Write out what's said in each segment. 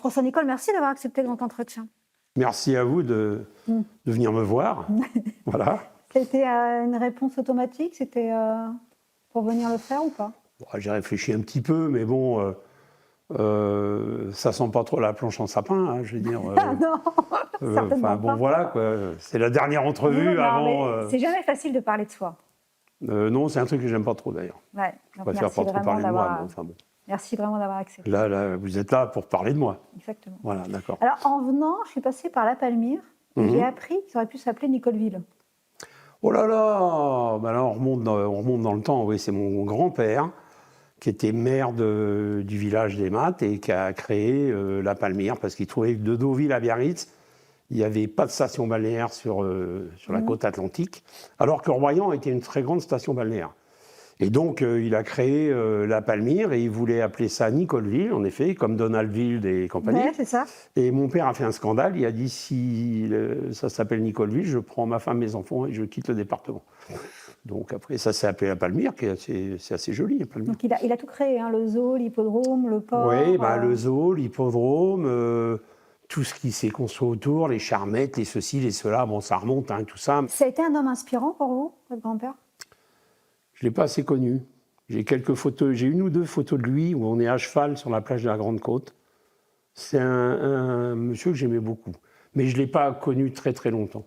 François Nicole, merci d'avoir accepté notre entretien. Merci à vous de venir me voir. Voilà. C'était une réponse automatique? C'était pour venir le faire ou pas? Bon, j'ai réfléchi un petit peu, mais bon, ça sent pas trop la planche en sapin, hein, je veux dire. Ah non, certainement bon, pas. voilà, quoi. C'est la dernière entrevue avant. C'est jamais facile de parler de soi. Non, c'est un truc que j'aime pas trop d'ailleurs. Ouais, Je préfère pas trop parler de moi. Mais enfin, bon. Merci vraiment d'avoir accepté. Là, vous êtes là pour parler de moi. Exactement. Voilà, d'accord. Alors, en venant, je suis passée par La Palmyre et j'ai appris qu'il aurait pu s'appeler Nicoleville. Oh là là, ben là on remonte dans le temps. Oui, c'est mon grand-père qui était maire du village des Mattes et qui a créé La Palmyre parce qu'il trouvait que de Deauville à Biarritz, il n'y avait pas de station balnéaire sur la côte atlantique, alors que Royan était une très grande station balnéaire. Et donc, il a créé La Palmyre et il voulait appeler ça Nicoleville, en effet, comme Donaldville et compagnie. Ouais, c'est ça. Et mon père a fait un scandale. Il a dit, si ça s'appelle Nicoleville, je prends ma femme, mes enfants et je quitte le département. Donc après, ça s'est appelé La Palmyre, c'est assez joli, La Palmyre. Donc il a tout créé, hein, le zoo, l'hippodrome, le port. Oui, le zoo, l'hippodrome, tout ce qui s'est construit autour, les charmettes, les ceci, les cela, bon, ça remonte, hein, tout ça. Ça a été un homme inspirant pour vous, votre grand-père? Je ne l'ai pas assez connu. J'ai quelques photos, j'ai une ou deux photos de lui où on est à cheval sur la plage de la Grande Côte. C'est un monsieur que j'aimais beaucoup. Mais je ne l'ai pas connu très très longtemps.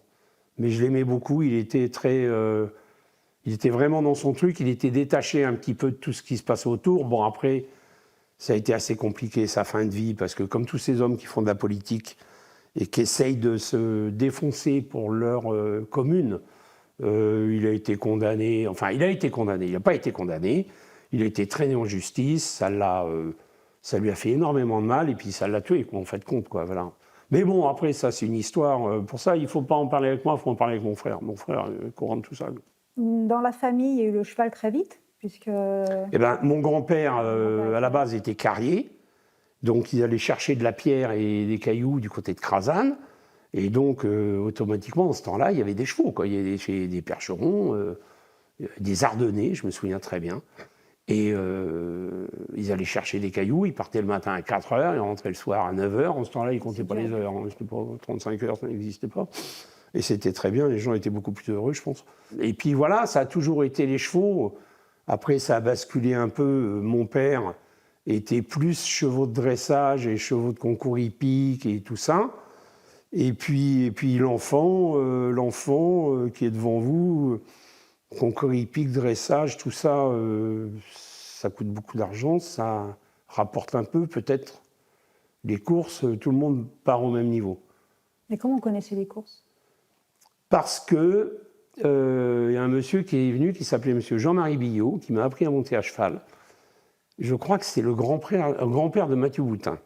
Mais je l'aimais beaucoup, il était vraiment dans son truc, il était détaché un petit peu de tout ce qui se passait autour. Bon, après, ça a été assez compliqué sa fin de vie, parce que comme tous ces hommes qui font de la politique et qui essayent de se défoncer pour leur commune, il a été condamné, enfin il a été condamné, il n'a pas été condamné, il a été traîné en justice, ça lui a fait énormément de mal et puis ça l'a tué, en fait compte, quoi, voilà. Mais bon, après ça c'est une histoire, pour ça il ne faut pas en parler avec moi, il faut en parler avec mon frère courant de tout ça. Dans la famille, il y a eu le cheval très vite, puisque... Eh ben, mon grand-père, à la base, était carrier, donc ils allaient chercher de la pierre et des cailloux du côté de Crasane. Et donc, automatiquement, en ce temps-là, il y avait des chevaux, quoi. Il y avait des percherons, des ardennais, je me souviens très bien. Et ils allaient chercher des cailloux, ils partaient le matin à 4 heures, ils rentraient le soir à 9 heures. En ce temps-là, ils ne comptaient pas les heures, hein. 35 heures, ça n'existait pas. Et c'était très bien, les gens étaient beaucoup plus heureux, je pense. Et puis voilà, ça a toujours été les chevaux. Après, ça a basculé un peu. Mon père était plus chevaux de dressage et chevaux de concours hippiques et tout ça. Et puis l'enfant qui est devant vous, concours hippique, dressage, tout ça, ça coûte beaucoup d'argent, ça rapporte un peu, peut-être. Les courses, tout le monde part au même niveau. Mais comment vous connaissez les courses? Parce que y a un monsieur qui est venu, qui s'appelait monsieur Jean-Marie Billot, qui m'a appris à monter à cheval. Je crois que c'est le grand-père de Mathieu Boutin.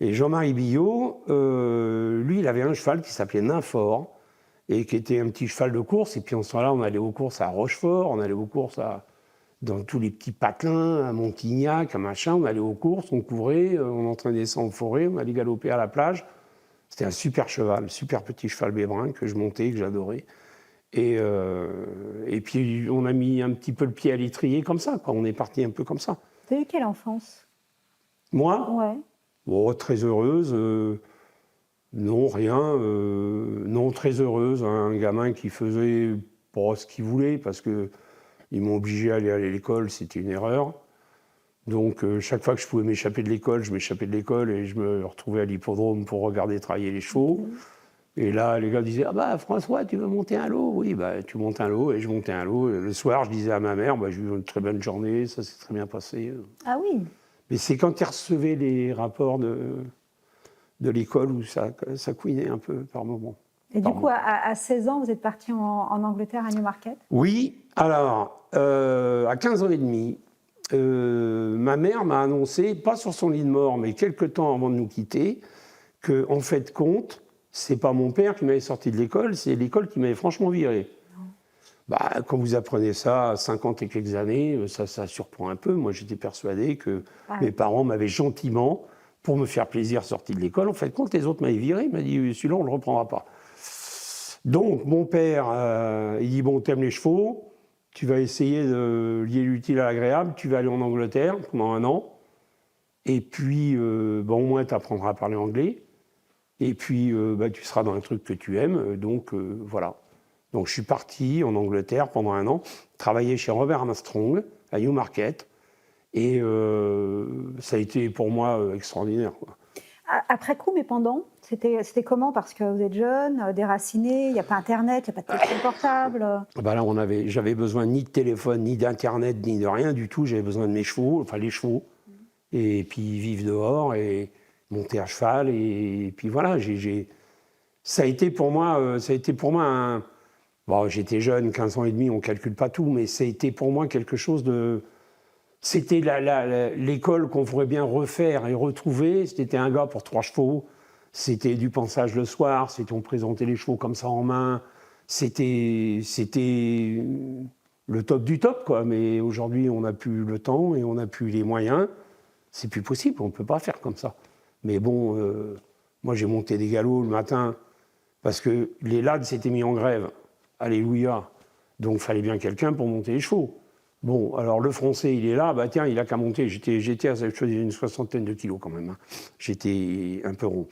Et Jean-Marie Billot, lui, il avait un cheval qui s'appelait Nymphore, et qui était un petit cheval de course. Et puis en ce temps-là, on allait aux courses à Rochefort, on allait aux courses dans tous les petits patelins, à Montignac, à machin. On allait aux courses, on courait, on entraînait ça en forêt, on allait galoper à la plage. C'était un super cheval, super petit cheval bébrun que je montais, que j'adorais. Et puis on a mis un petit peu le pied à l'étrier comme ça, quoi. On est parti un peu comme ça. Vous avez eu quelle enfance? Moi? Ouais. Oh, très heureuse. Non, rien. Non, très heureuse. Un gamin qui faisait pas ce qu'il voulait parce qu'ils m'ont obligé à aller à l'école, c'était une erreur. Donc chaque fois que je pouvais m'échapper de l'école, je m'échappais de l'école et je me retrouvais à l'hippodrome pour regarder travailler les chevaux. Et là, les gars disaient « Ah bah François, tu veux monter un lot ?» Oui, bah tu montes un lot, et je montais un lot. Et le soir, je disais à ma mère bah, « J'ai eu une très bonne journée, ça s'est très bien passé. » Ah oui. Mais c'est quand ils recevaient les rapports de l'école où ça couinait un peu par moments. Et du coup, à 16 ans, vous êtes parti en Angleterre, à Newmarket? Oui, alors, à 15 ans et demi, ma mère m'a annoncé, pas sur son lit de mort, mais quelques temps avant de nous quitter, qu'en fait compte, c'est pas mon père qui m'avait sorti de l'école, c'est l'école qui m'avait franchement viré. Bah, quand vous apprenez ça à 50 et quelques années, ça surprend un peu. Moi, j'étais persuadé que mes parents m'avaient gentiment, pour me faire plaisir, sorti de l'école. En fait, quand les autres m'avaient viré, il m'a dit « Celui-là, on ne le reprendra pas ». Donc, mon père, il dit « Bon, t'aimes les chevaux, tu vas essayer de lier l'utile à l'agréable, tu vas aller en Angleterre pendant 1 an, Et puis, au moins, tu apprendras à parler anglais. Et puis, tu seras dans un truc que tu aimes. Donc, voilà. Donc, je suis parti en Angleterre pendant 1 an, travailler chez Robert Armstrong, à Newmarket. Et ça a été pour moi extraordinaire, quoi. Après coup, mais pendant, c'était comment? Parce que vous êtes jeune, déraciné, il n'y a pas Internet, il n'y a pas de téléphone portable. Là, j'avais besoin ni de téléphone, ni d'Internet, ni de rien du tout. J'avais besoin de mes chevaux, enfin les chevaux. Et puis vivre dehors et monter à cheval. Et puis voilà, ça a été pour moi un... Bon, j'étais jeune, 15 ans et demi, on ne calcule pas tout, mais ça a été pour moi quelque chose de... C'était l'école qu'on pourrait bien refaire et retrouver. C'était un gars pour 3 chevaux. C'était du pansage le soir. On présentait les chevaux comme ça en main. C'était le top du top, quoi. Mais aujourd'hui, on n'a plus le temps et on n'a plus les moyens. C'est plus possible. On ne peut pas faire comme ça. Mais bon, moi, j'ai monté des galops le matin parce que les lads s'étaient mis en grève. Alléluia. Donc, il fallait bien quelqu'un pour monter les chevaux. Bon, alors le français, il est là, tiens, il a qu'à monter. J'étais à une 60aine de kilos quand même. Hein. J'étais un peu rond.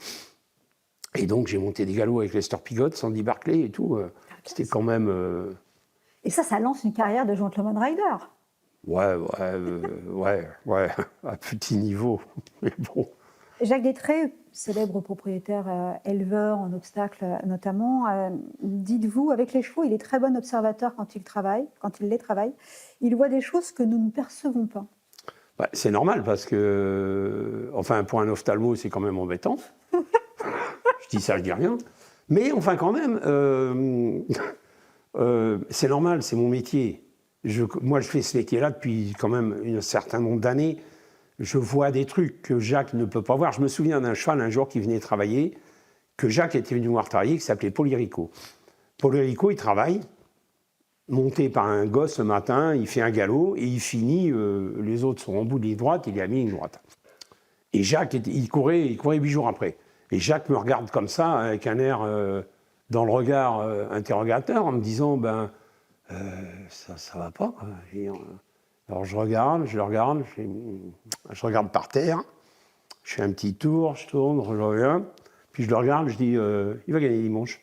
Et donc, j'ai monté des galops avec Lester Piggott, Sandy Barclay et tout. C'était quand même... Et ça lance une carrière de gentleman rider. Ouais, à petit niveau. Mais bon. Jacques Détré, célèbre propriétaire éleveur en obstacles notamment, dites-vous, avec les chevaux, il est très bon observateur quand il les travaille. Il voit des choses que nous ne percevons pas. C'est normal parce que, enfin, pour un ophtalmo, c'est quand même embêtant. Je dis ça, je dis rien. Mais enfin, quand même, c'est normal, c'est mon métier. Moi, je fais ce métier-là depuis quand même un certain nombre d'années. Je vois des trucs que Jacques ne peut pas voir. Je me souviens d'un cheval un jour qui venait travailler, que Jacques était venu voir travailler, qui s'appelait Polirico. Polirico, il travaille, monté par un gosse le matin, il fait un galop et il finit, les autres sont en bout de ligne droite, il est à mi-ligne droite. Et Jacques, il courait 8 jours après. Et Jacques me regarde comme ça, avec un air dans le regard interrogateur, en me disant, ça va pas. Alors je regarde, je regarde par terre, je fais un petit tour, je tourne, je reviens, puis je le regarde, je dis, il va gagner dimanche.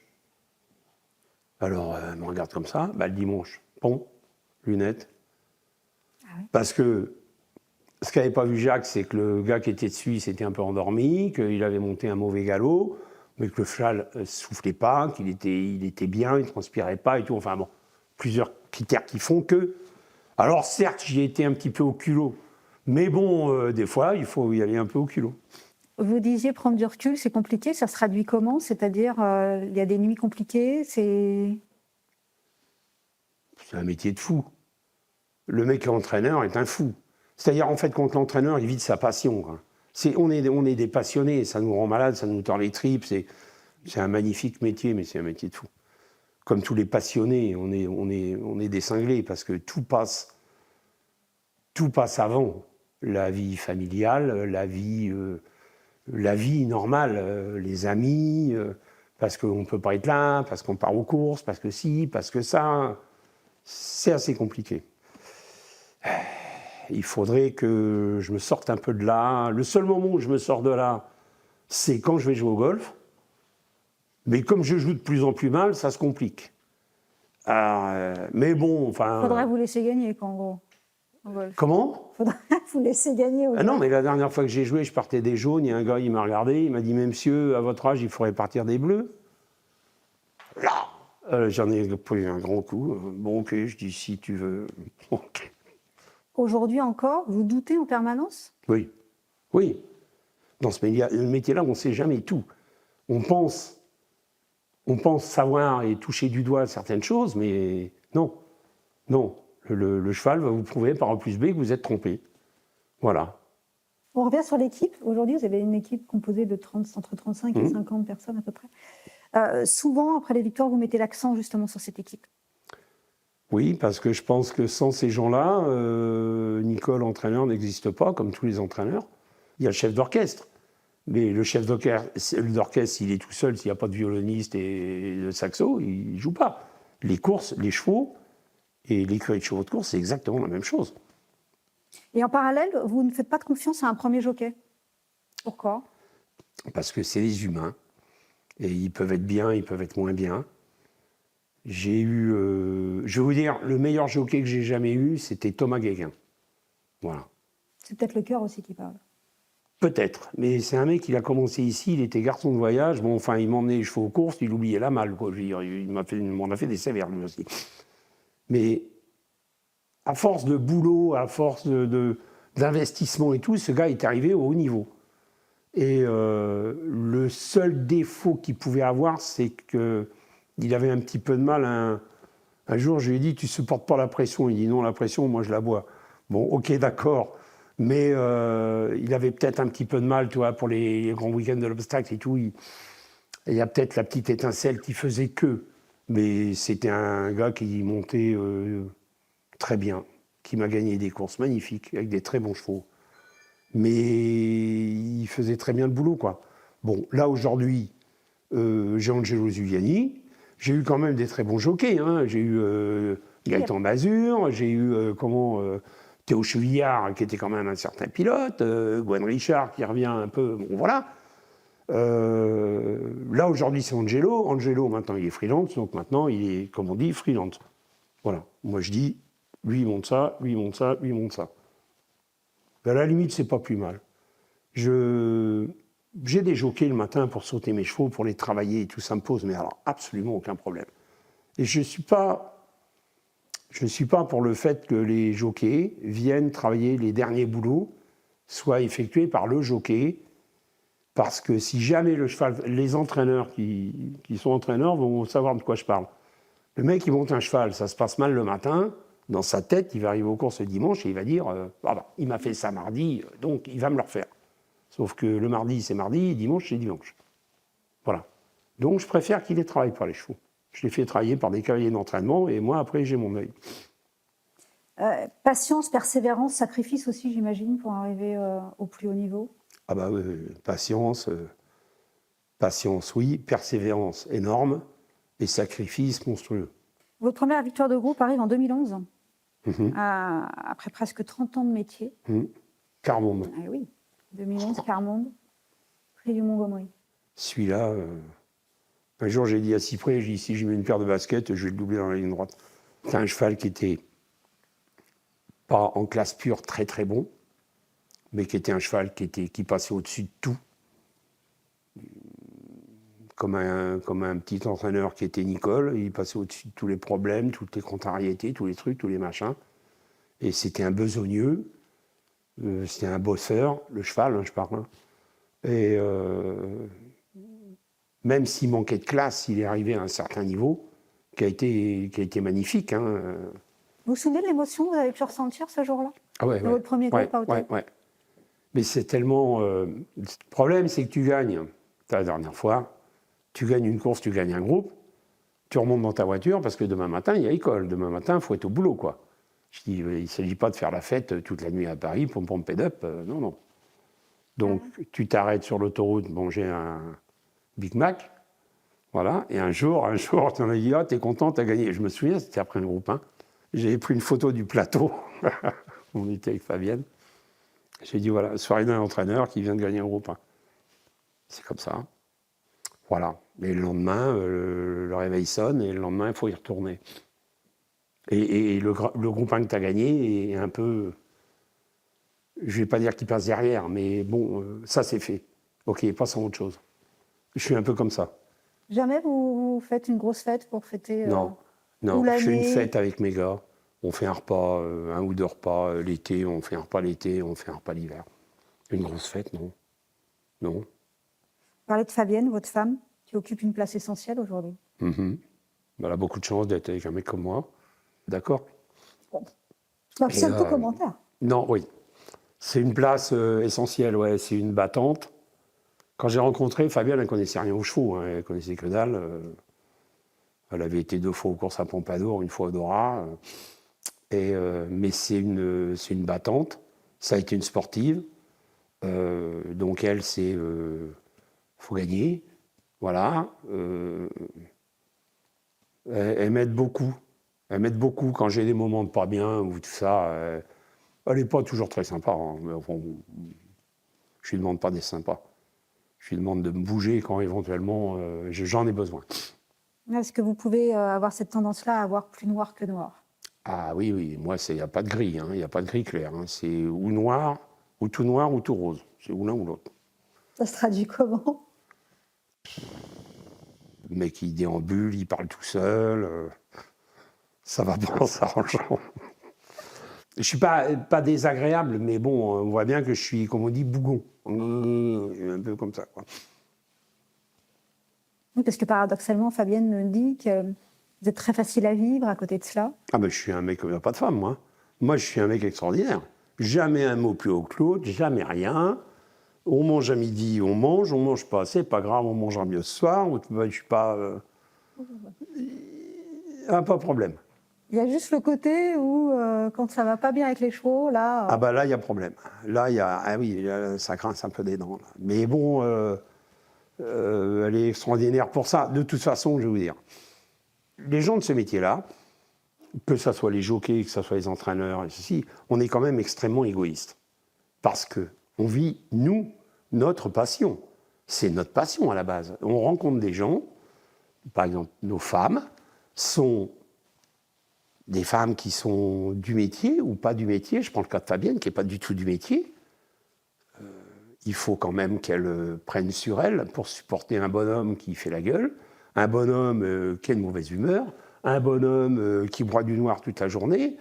Alors, il me regarde comme ça, le dimanche, pont, lunettes. Ah oui. Parce que ce qu'avait pas vu Jacques, c'est que le gars qui était dessus, il s'était un peu endormi, qu'il avait monté un mauvais galop, mais que le cheval ne soufflait pas, qu'il était bien, il ne transpirait pas et tout. Enfin bon, plusieurs critères qui font que... Alors certes, j'y ai été un petit peu au culot, mais bon, des fois, il faut y aller un peu au culot. Vous disiez prendre du recul, c'est compliqué, ça se traduit comment? C'est-à-dire, il y a des nuits compliquées, C'est un métier de fou. Le mec qui est entraîneur est un fou. C'est-à-dire, en fait, quand l'entraîneur, il vit de sa passion. Quoi. On est des passionnés, ça nous rend malades, ça nous tord les tripes. C'est un magnifique métier, mais c'est un métier de fou. Comme tous les passionnés, on est des cinglés parce que tout passe avant. La vie familiale, la vie normale, les amis, parce qu'on ne peut pas être là, parce qu'on part aux courses, parce que si, parce que ça. C'est assez compliqué. Il faudrait que je me sorte un peu de là. Le seul moment où je me sors de là, c'est quand je vais jouer au golf. Mais comme je joue de plus en plus mal, ça se complique. Mais bon, enfin... Faudrait vous laisser gagner, quoi, en gros. Comment ? Faudrait vous laisser gagner. Non, mais la dernière fois que j'ai joué, je partais des jaunes. Il y a un gars, il m'a regardé, il m'a dit « Mais monsieur, à votre âge, il faudrait partir des bleus. » Là, j'en ai pris un grand coup. Bon, ok, je dis « Si tu veux. » Ok. Aujourd'hui encore, vous doutez en permanence ? Oui. Dans ce métier-là, on ne sait jamais tout. On pense savoir et toucher du doigt certaines choses, mais non. Le cheval va vous prouver par A plus B que vous êtes trompé. Voilà. On revient sur l'équipe. Aujourd'hui, vous avez une équipe composée de entre 35 et 50 personnes à peu près. Souvent, après les victoires, vous mettez l'accent justement sur cette équipe. Oui, parce que je pense que sans ces gens-là, Nicole, entraîneur, n'existe pas, comme tous les entraîneurs. Il y a le chef d'orchestre. Mais le chef d'orchestre, s'il est tout seul, s'il n'y a pas de violoniste et de saxo, il ne joue pas. Les courses, les chevaux et l'écurie de chevaux de course, c'est exactement la même chose. Et en parallèle, vous ne faites pas de confiance à un premier jockey ? Pourquoi? Parce que c'est les humains. Et ils peuvent être bien, ils peuvent être moins bien. J'ai eu, je vais vous dire, le meilleur jockey que j'ai jamais eu, c'était Thomas Guéguin. Voilà. C'est peut-être le cœur aussi qui parle. Peut-être, mais c'est un mec, il a commencé ici, il était garçon de voyage, bon, enfin, il m'emmenait les chevaux aux courses, il oubliait la malle, quoi. Je veux dire, il m'en a fait des sévères, lui aussi. Mais à force de boulot, à force d'investissement et tout, ce gars est arrivé au haut niveau. Et le seul défaut qu'il pouvait avoir, c'est qu'il avait un petit peu de mal. Un jour, je lui ai dit, tu ne supportes pas la pression? Il dit, non, la pression, moi, je la bois. Bon, ok, d'accord. Mais il avait peut-être un petit peu de mal, tu vois, pour les grands week-ends de l'obstacle et tout. Il y a peut-être la petite étincelle qui faisait que. Mais c'était un gars qui montait très bien, qui m'a gagné des courses magnifiques, avec des très bons chevaux. Mais il faisait très bien le boulot, quoi. Bon, là, aujourd'hui, j'ai Angelo Zuliani. J'ai eu quand même des très bons jockeys. Hein. J'ai eu Gaëtan Mazur, j'ai eu Théo Chevillard, qui était quand même un certain pilote, Gwen Richard, qui revient un peu. Bon, voilà. Là, aujourd'hui, c'est Angelo. Angelo, maintenant, il est freelance, donc maintenant, il est, comme on dit, freelance. Voilà. Moi, je dis, lui, il monte ça, lui, il monte ça, lui, il monte ça. À la limite, c'est pas plus mal. J'ai des jockeys le matin pour sauter mes chevaux, pour les travailler et tout, ça me pose, mais alors absolument aucun problème. Et je ne suis pas pour le fait que les jockeys viennent travailler les derniers boulots, soient effectués par le jockey, parce que si jamais le cheval, les entraîneurs qui sont entraîneurs vont savoir de quoi je parle. Le mec, il monte un cheval, ça se passe mal le matin, dans sa tête, il va arriver aux courses le dimanche et il va dire ah bah, il m'a fait ça mardi, donc il va me le refaire. Sauf que le mardi, c'est mardi, dimanche, c'est dimanche. Voilà. Donc je préfère qu'il les travaille par les chevaux. Je les fais travailler par des cavaliers d'entraînement et moi, après, j'ai mon œil. Patience, persévérance, sacrifice aussi, j'imagine, pour arriver au plus haut niveau. Ah bah patience, patience, oui, persévérance énorme et sacrifice monstrueux. Votre première victoire de groupe arrive en 2011, après presque 30 ans de métier. Carmonde. Ah oui, 2011, Carmonde, prix du Montgomery. Celui-là, un jour j'ai dit à Cyprès, j'ai dit si j'y mets une paire de baskets, je vais le doubler dans la ligne droite. C'est un cheval qui était pas en classe pure très très bon, mais qui était un cheval qui passait au-dessus de tout. Comme un petit entraîneur qui était Nicole, il passait au-dessus de tous les problèmes, toutes les contrariétés, tous les trucs, tous les machins. Et c'était un besogneux, c'était un bosseur, le cheval, hein, je parle. Hein. Et même s'il manquait de classe, il est arrivé à un certain niveau qui a été magnifique. Hein. Vous vous souvenez de l'émotion que vous avez pu ressentir ce jour-là? Ah ouais, dans votre premier groupe à Hauteuil? ouais. Mais c'est tellement... le problème, c'est que tu gagnes, la dernière fois, tu gagnes une course, tu gagnes un groupe, tu remontes dans ta voiture parce que demain matin, il y a école. Demain matin, il faut être au boulot, quoi. Je dis, il ne s'agit pas de faire la fête toute la nuit à Paris, pom ped-up, non. Donc, tu t'arrêtes sur l'autoroute, manger un Big Mac, voilà, et un jour, tu en as dit, ah, t'es content, t'as gagné. Je me souviens, c'était après un groupe 1. J'avais pris une photo du plateau, on était avec Fabienne. J'ai dit, voilà, soirée d'un entraîneur qui vient de gagner un groupe 1. C'est comme ça. Voilà. Et le lendemain, le réveil sonne, et le lendemain, il faut y retourner. Et le groupe 1 que tu as gagné est un peu... Je ne vais pas dire qu'il passe derrière, mais bon, ça c'est fait. Ok, passons à autre chose. Je suis un peu comme ça. Jamais vous faites une grosse fête pour fêter Non, je fais une fête avec mes gars. On fait un repas, un ou deux repas l'été, on fait un repas l'été, on fait un repas l'hiver. Une grosse fête, non. Vous parlez de Fabienne, votre femme, qui occupe une place essentielle aujourd'hui. Elle a beaucoup de chance d'être avec un mec comme moi. D'accord. Donc, c'est un peu commentaire. Non, oui. C'est une place essentielle, ouais. C'est une battante. Quand j'ai rencontré Fabienne, elle ne connaissait rien aux chevaux. Hein. Elle connaissait que dalle. Elle avait été 2 fois aux courses à Pompadour, 1 fois à Dora. Mais c'est une battante. Ça a été une sportive. Donc elle, c'est... faut gagner. Voilà. Elle m'aide beaucoup. Elle m'aide beaucoup quand j'ai des moments de pas bien ou tout ça. Elle n'est pas toujours très sympa. Hein, mais enfin, Je lui demande pas des sympas. Je lui demande de me bouger quand éventuellement j'en ai besoin. Est-ce que vous pouvez avoir cette tendance-là à avoir plus noir que noir? Ah oui, oui, moi, il n'y a pas de gris, il n'y a pas de gris clair. C'est ou noir, ou tout rose. C'est ou l'un ou l'autre. Ça se traduit comment? Le mec, il déambule, il parle tout seul. Ça va pas en s'arrangeant. Je suis pas désagréable, mais bon, on voit bien que je suis, comme on dit, bougon. Un peu comme ça, quoi. Oui, parce que paradoxalement, Fabienne me dit que vous êtes très facile à vivre à côté de cela. Ah ben, je suis un mec, il n'y a pas de femme, moi. Moi, je suis un mec extraordinaire. Jamais un mot plus haut que l'autre, jamais rien. On mange à midi, on mange pas, c'est pas grave, on mangera mieux ce soir. Je suis pas... pas de problème. Il y a juste le côté où, quand ça va pas bien avec les chevaux, là... Ah bah là, il y a problème. Là, il y a... Ah oui, ça grince un peu des dents. Là. Mais bon, elle est extraordinaire pour ça. De toute façon, je vais vous dire, les gens de ce métier-là, que ce soit les jockeys, que ce soit les entraîneurs, et ceci, on est quand même extrêmement égoïste. Parce que on vit, nous, notre passion. C'est notre passion à la base. On rencontre des gens, par exemple, nos femmes sont des femmes qui sont du métier ou pas du métier. Je prends le cas de Fabienne, qui n'est pas du tout du métier. Il faut quand même qu'elle prenne sur elle pour supporter un bonhomme qui fait la gueule, un bonhomme qui a une mauvaise humeur, un bonhomme qui boit du noir toute la journée.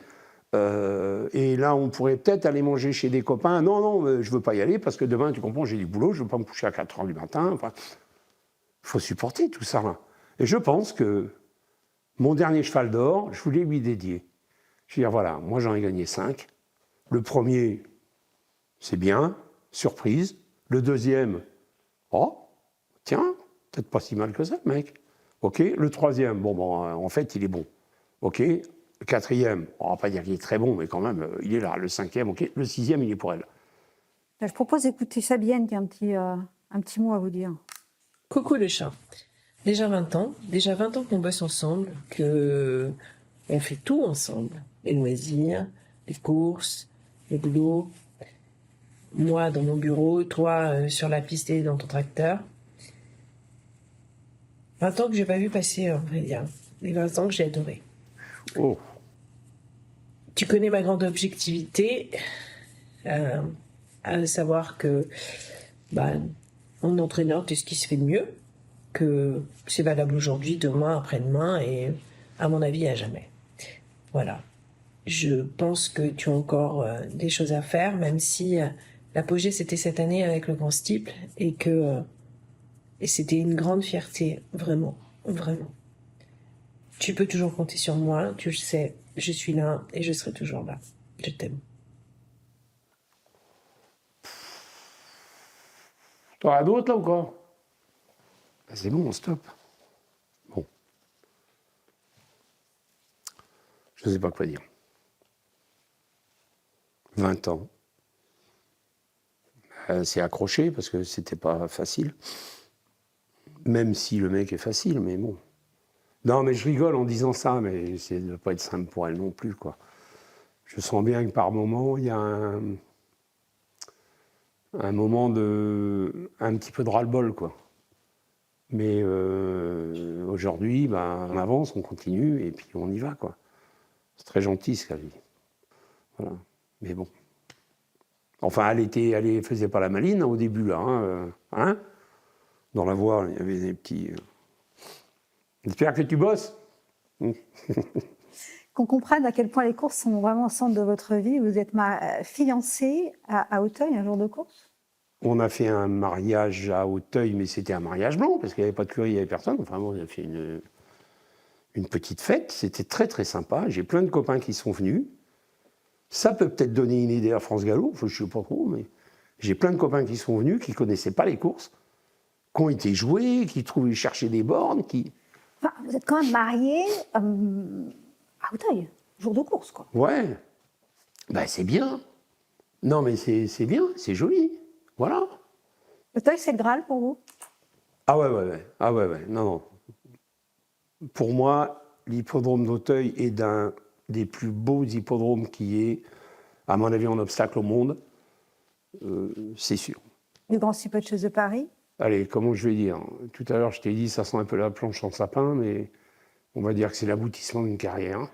Et là, on pourrait peut-être aller manger chez des copains. Non, non, je ne veux pas y aller parce que demain, tu comprends, j'ai du boulot, je ne veux pas me coucher à 4 h du matin. Enfin, il faut supporter tout ça. Là. Et je pense que mon dernier cheval d'or, je voulais lui dédier. Je veux dire, voilà, moi j'en ai gagné 5. Le premier, c'est bien, surprise. Le deuxième, oh, tiens, peut-être pas si mal que ça, mec. OK. Le troisième, bon, en fait, il est bon. OK. Le quatrième, on va pas dire qu'il est très bon, mais quand même, il est là. Le cinquième, OK. Le sixième, il est pour elle. Je propose d'écouter Fabienne qui a un petit mot à vous dire. Coucou le chat. Déjà 20 ans qu'on bosse ensemble, que on fait tout ensemble. Les loisirs, les courses, le boulot. Moi dans mon bureau, toi sur la piste et dans ton tracteur. 20 ans que j'ai pas vu passer, en vrai dire. Les 20 ans que j'ai adoré. Oh. Tu connais ma grande objectivité, à savoir que en entraîneur, t'es ce qui se fait de mieux, que c'est valable aujourd'hui, demain, après-demain et à mon avis à jamais. Voilà. Je pense que tu as encore des choses à faire, même si l'apogée c'était cette année avec le Grand Steeple et que et c'était une grande fierté, vraiment, vraiment. Tu peux toujours compter sur moi, tu le sais, je suis là et je serai toujours là. Je t'aime. T'en as d'autres là ou quoi? Ben, c'est bon, stop. Bon. Je ne sais pas quoi dire. 20 ans. C'est accroché parce que c'était pas facile. Même si le mec est facile, mais bon. Non, mais je rigole en disant ça, mais ça ne doit pas être simple pour elle non plus, quoi. Je sens bien que par moment, il y a un moment un petit peu de ras-le-bol, quoi. Mais aujourd'hui, on avance, on continue, et puis on y va, quoi. C'est très gentil, ce qu'elle dit. Voilà. Mais bon. Enfin, elle faisait pas la maline au début, là. Hein Dans la voie, il y avait des petits... J'espère que tu bosses. Qu'on comprenne à quel point les courses sont vraiment au centre de votre vie. Vous êtes fiancée à Auteuil un jour de course? On a fait un mariage à Auteuil, mais c'était un mariage blanc, parce qu'il n'y avait pas de curry, il n'y avait personne. Enfin, on a fait une petite fête. C'était très, très sympa. J'ai plein de copains qui sont venus. Ça peut peut-être donner une idée à France Gallo, je ne sais pas trop, mais j'ai plein de copains qui sont venus, qui ne connaissaient pas les courses, qui ont été joués, qui cherchaient des bornes, qui... Enfin, vous êtes quand même mariés à Auteuil, jour de course, quoi. Ouais, c'est bien. Non, mais c'est bien, c'est joli. Voilà. Auteuil, c'est le Graal pour vous? Ah ouais. Ah ouais. Non. Pour moi, l'hippodrome d'Auteuil est d'un des plus beaux hippodromes qui est, à mon avis, en obstacle au monde. C'est sûr. du Grand Steeplechase de Paris. Allez, comment je vais dire? Tout à l'heure, je t'ai dit, ça sent un peu la planche en sapin, mais on va dire que c'est l'aboutissement d'une carrière.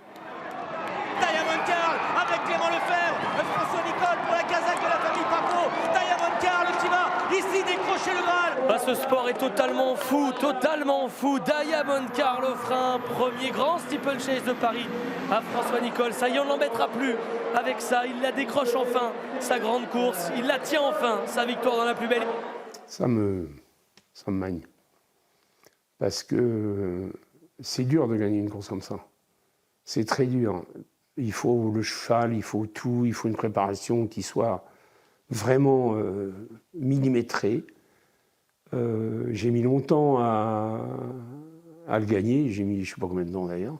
Diamond Carl avec Clément Lefebvre, François Nicole pour la casaque de la famille Papo. Diamond Carl qui va ici décrocher le Graal. Bah, ce sport est totalement fou, totalement fou. Diamond Carl au frein, premier grand steeplechase de Paris à François Nicole. Ça y est, on ne l'embêtera plus avec ça. Il la décroche enfin, sa grande course. Il la tient enfin, sa victoire dans la plus belle. Ça me manie. Parce que c'est dur de gagner une course comme ça. C'est très dur. Il faut le cheval, il faut tout, il faut une préparation qui soit vraiment millimétrée. J'ai mis longtemps à le gagner, j'ai mis je ne sais pas combien de temps d'ailleurs.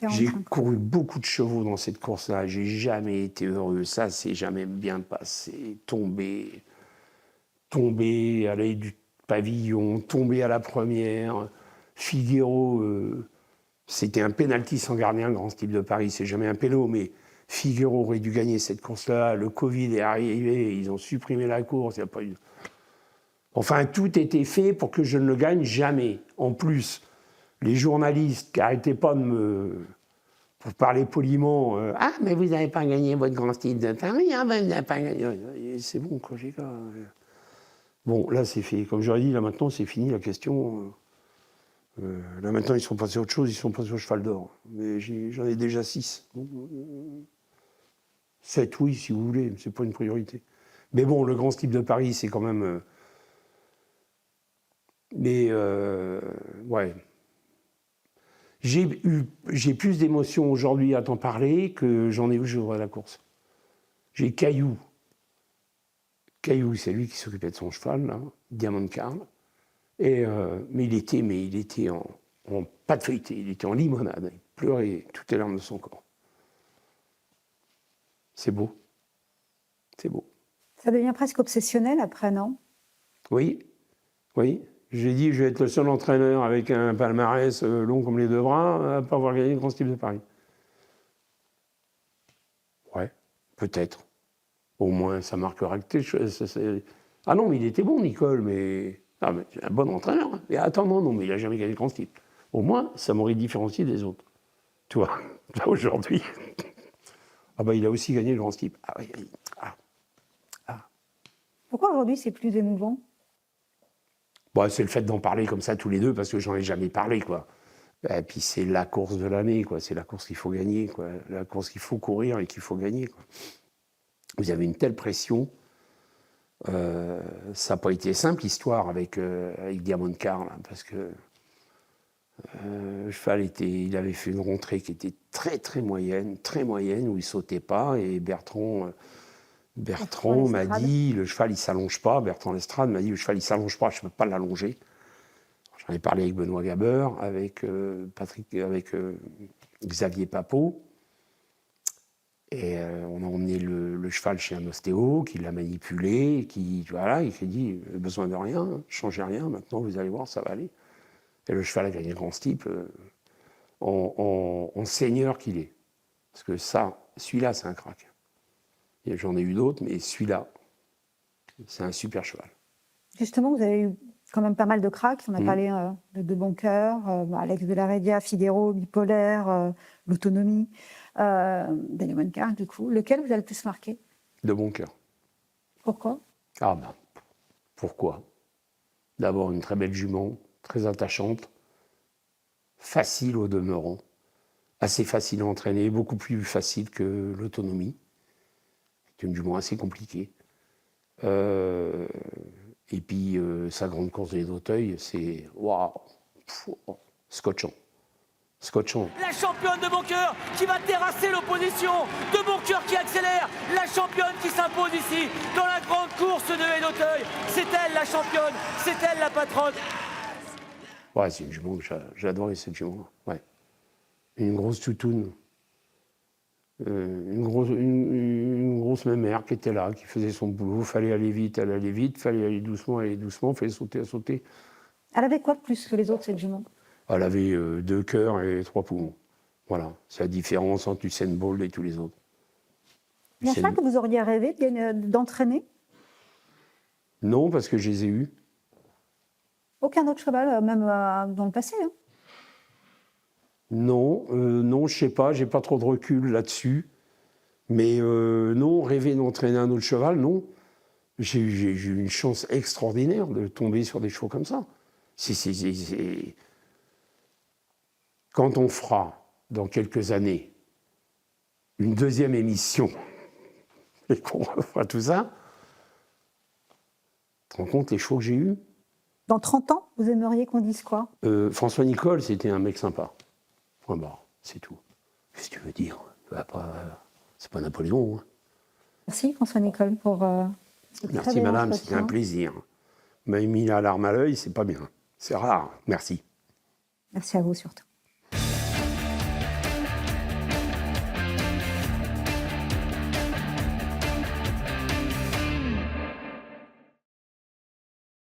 J'ai couru beaucoup de chevaux dans cette course-là, j'ai jamais été heureux, ça s'est jamais bien passé, tomber, aller du pavillon, tomber à la première. Figaro, c'était un pénalty sans gardien, Grand Steep de Paris, c'est jamais un péno, mais Figaro aurait dû gagner cette course-là, le Covid est arrivé, ils ont supprimé la course, il n'y a pas eu... Enfin, tout était fait pour que je ne le gagne jamais. En plus, les journalistes qui n'arrêtaient pas de me... Pour parler poliment, ah, mais vous n'avez pas gagné votre Grand Steep de Paris, ah, ben, vous n'avez pas gagné... C'est bon, quoi, j'ai gars. Bon, là, c'est fait. Comme j'aurais dit, là, maintenant, c'est fini, la question. Là, maintenant, ils sont passés à autre chose, ils sont passés au cheval d'or. Mais j'en ai déjà 6. 7, oui, si vous voulez, c'est pas une priorité. Mais bon, le Grand Steep de Paris, c'est quand même... ouais. J'ai plus d'émotions aujourd'hui à t'en parler que j'en ai eu le jour à la course. J'ai Caillou. Caillou, c'est lui qui s'occupait de son cheval, là, Diamond Carl. Mais il était en pâte feuilletée, il était en limonade. Il pleurait toutes les larmes de son corps. C'est beau. C'est beau. Ça devient presque obsessionnel après, non? Oui, oui. J'ai dit, je vais être le seul entraîneur avec un palmarès long comme les deux bras à ne pas avoir gagné le Grand Steep de Paris. Ouais, peut-être. Au moins, ça marquera que t'es... Ah non, mais il était bon, Nicole, mais... Ah, mais c'est un bon entraîneur. Et attends, non, mais il n'a jamais gagné le Grand Steep. Au moins, ça m'aurait différencié des autres. Tu vois, là, aujourd'hui... Ah bah, il a aussi gagné le Grand Steep. Ah oui, Pourquoi aujourd'hui c'est plus émouvant? Bon, c'est le fait d'en parler comme ça tous les deux, parce que j'en ai jamais parlé, quoi. Et puis c'est la course de l'année, quoi. C'est la course qu'il faut gagner, quoi. La course qu'il faut courir et qu'il faut gagner, quoi. Vous avez une telle pression. Ça n'a pas été simple, l'histoire avec Diamond Carl, hein, parce que le cheval il avait fait une rentrée qui était très moyenne, où il ne sautait pas, et Bertrand m'a dit, le cheval il ne s'allonge pas, Bertrand Lestrade m'a dit, le cheval il ne s'allonge pas, je ne peux pas l'allonger. J'en ai parlé avec Benoît Gaber, avec Xavier Papo, et on a emmené le cheval chez un ostéo, qui l'a manipulé, qui dit, besoin de rien, changez rien, maintenant vous allez voir, ça va aller. Et le cheval a gagné le Grand Steep en seigneur qu'il est. Parce que celui-là, c'est un crack. J'en ai eu d'autres, mais celui-là, c'est un super cheval. Justement, vous avez eu quand même pas mal de cracks. On a parlé de Boncoeur, Alex de la Redia, Figaro, Bipolaire, l'autonomie, Diamond Carl, du coup. Lequel vous a le plus marqué? De Boncoeur. Pourquoi? Ah ben, pourquoi? D'abord, une très belle jument, très attachante, facile au demeurant, assez facile à entraîner, beaucoup plus facile que l'autonomie. C'est une jument assez compliquée. Et puis, sa grande course des Auteuils, c'est waouh, scotchant. La championne de Boncoeur qui va terrasser l'opposition. De Boncoeur qui accélère. La championne qui s'impose ici dans la grande course de Haie d'Auteuil. C'est elle la championne, c'est elle la patronne. Ouais, c'est une jument que j'adorais, cette jument. Ouais. Une grosse toutoune. Une grosse mémère qui était là, qui faisait son boulot. Fallait aller vite, elle allait vite. Fallait aller doucement, fallait sauter, elle sautait. Elle avait quoi de plus que les autres, cette jument? Elle avait 2 cœurs et 3 poumons. Voilà, c'est la différence entre Usain Bolt et tous les autres. Il y a un cheval que vous auriez rêvé d'entraîner? Non, parce que je les ai eus. Aucun autre cheval, même dans le passé, hein? Non, non, je sais pas, j'ai pas trop de recul là-dessus. Mais non, rêver d'entraîner un autre cheval, non. J'ai eu une chance extraordinaire de tomber sur des chevaux comme ça. Quand on fera, dans quelques années, une deuxième émission et qu'on refera tout ça, tu te rends compte les chevaux que j'ai eus? Dans 30 ans, vous aimeriez qu'on dise quoi? François Nicole, c'était un mec sympa. Point barre, c'est tout. Qu'est-ce que tu veux dire? C'est pas Napoléon. Hein. Merci François Nicole pour ce très Merci bel madame, entretien. c'était un plaisir. M'a mis la larme à l'œil, c'est pas bien. C'est rare. Merci. Merci à vous surtout.